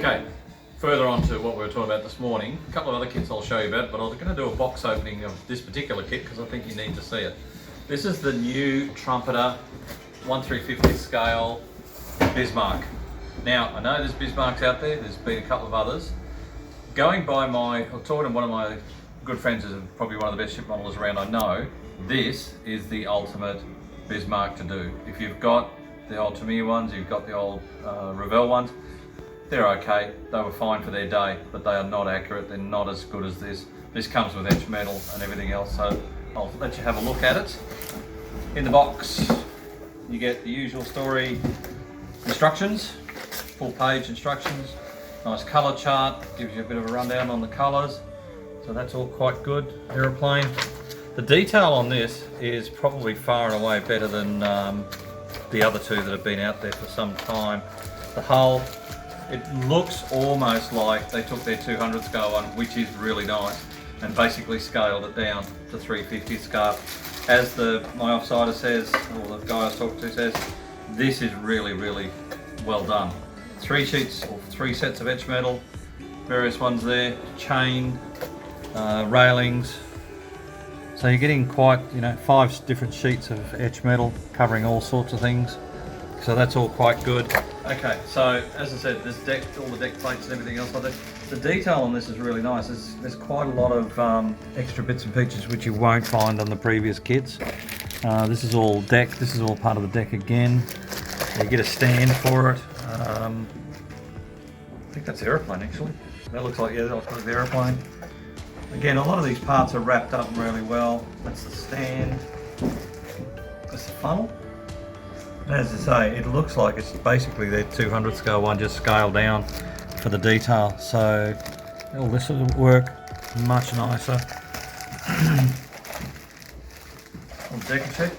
Okay, further on to what we were talking about this morning, a couple of other kits I'll show you about, but I was going to do a box opening of this particular kit because I think you need to see it. This is the new Trumpeter 1/350th scale Bismarck. Now, I know there's Bismarcks out there, there's been a couple of others. Going by I was talking to one of my good friends who's probably one of the best ship modelers around I know, this is the ultimate Bismarck to do. If you've got the old Tamiya ones, you've got the old Revell ones, they're okay, they were fine for their day, but they are not accurate, they're not as good as this. This comes with etch metal and everything else, so I'll let you have a look at it. In the box, you get the usual story instructions, full page instructions, nice colour chart, gives you a bit of a rundown on the colours, so that's all quite good. Aeroplane. The detail on this is probably far and away better than the other two that have been out there for some time. The hull, it looks almost like they took their 200th scale one, which is really nice, and basically scaled it down to 350th scale. As my offsider says, or the guy I was talking to says, this is really, really well done. 3 sheets or 3 sets of etch metal, various ones there, chain, railings. So you're getting quite, 5 different sheets of etch metal covering all sorts of things. So that's all quite good. Okay, so as I said, this deck, all the deck plates and everything else like that. The detail on this is really nice. There's quite a lot of extra bits and pieces which you won't find on the previous kits. This is all deck. This is all part of the deck again. You get a stand for it. I think that's the aeroplane actually. That looks like, yeah, that looks like the aeroplane. Again, a lot of these parts are wrapped up really well. That's the stand. That's the funnel. As I say, it looks like it's basically their 200th scale one, just scaled down for the detail. So all this will work much nicer. On the deck sheet,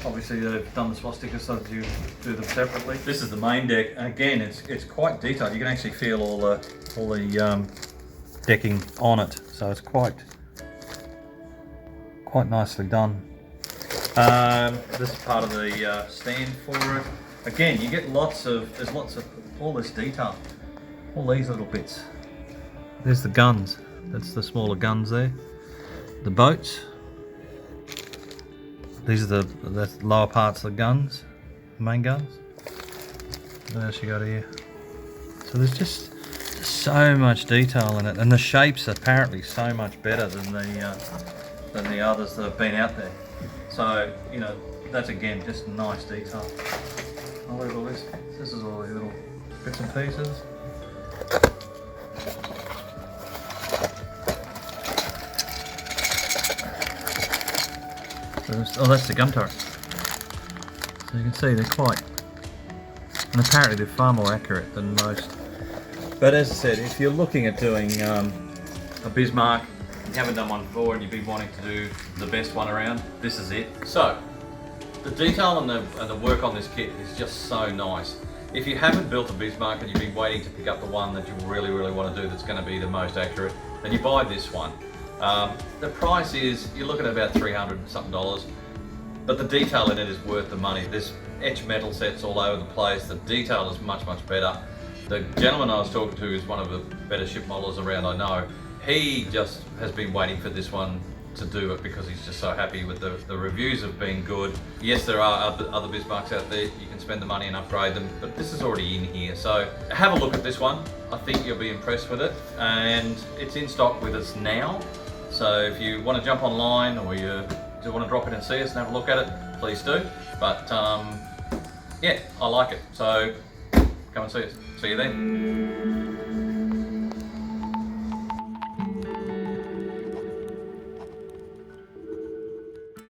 obviously they've done the swastika so that you do them separately. This is the main deck, and again, it's quite detailed. You can actually feel all the decking on it, so it's quite nicely done. This is part of the stand for it. Again, you get there's lots of all this detail, all these little bits. There's the guns, that's the smaller guns there. The boats, these are the lower parts of the guns, the main guns. What else you got here? So there's just so much detail in it, and the shapes are apparently so much better than the others that have been out there. So, that's again just nice detail. I'll leave all this. This is all the little bits and pieces. Oh, that's the gun turret. So you can see they're quite, and apparently they're far more accurate than most. But as I said, if you're looking at doing a Bismarck, you haven't done one before and you've been wanting to do the best one around, this is it. So, the detail and the work on this kit is just so nice. If you haven't built a Bismarck and you've been waiting to pick up the one that you really, really want to do that's going to be the most accurate, then you buy this one. The price is, you're looking at about $300 something, but the detail in it is worth the money. There's etch metal sets all over the place. The detail is much, much better. The gentleman I was talking to is one of the better ship modelers around I know. He just has been waiting for this one to do it because he's just so happy with the reviews have been good. Yes, there are other Bismarcks out there. You can spend the money and upgrade them, but this is already in here. So have a look at this one. I think you'll be impressed with it, and it's in stock with us now. So if you want to jump online or you do want to drop in and see us and have a look at it, please do. But yeah, I like it. So come and see us. See you then.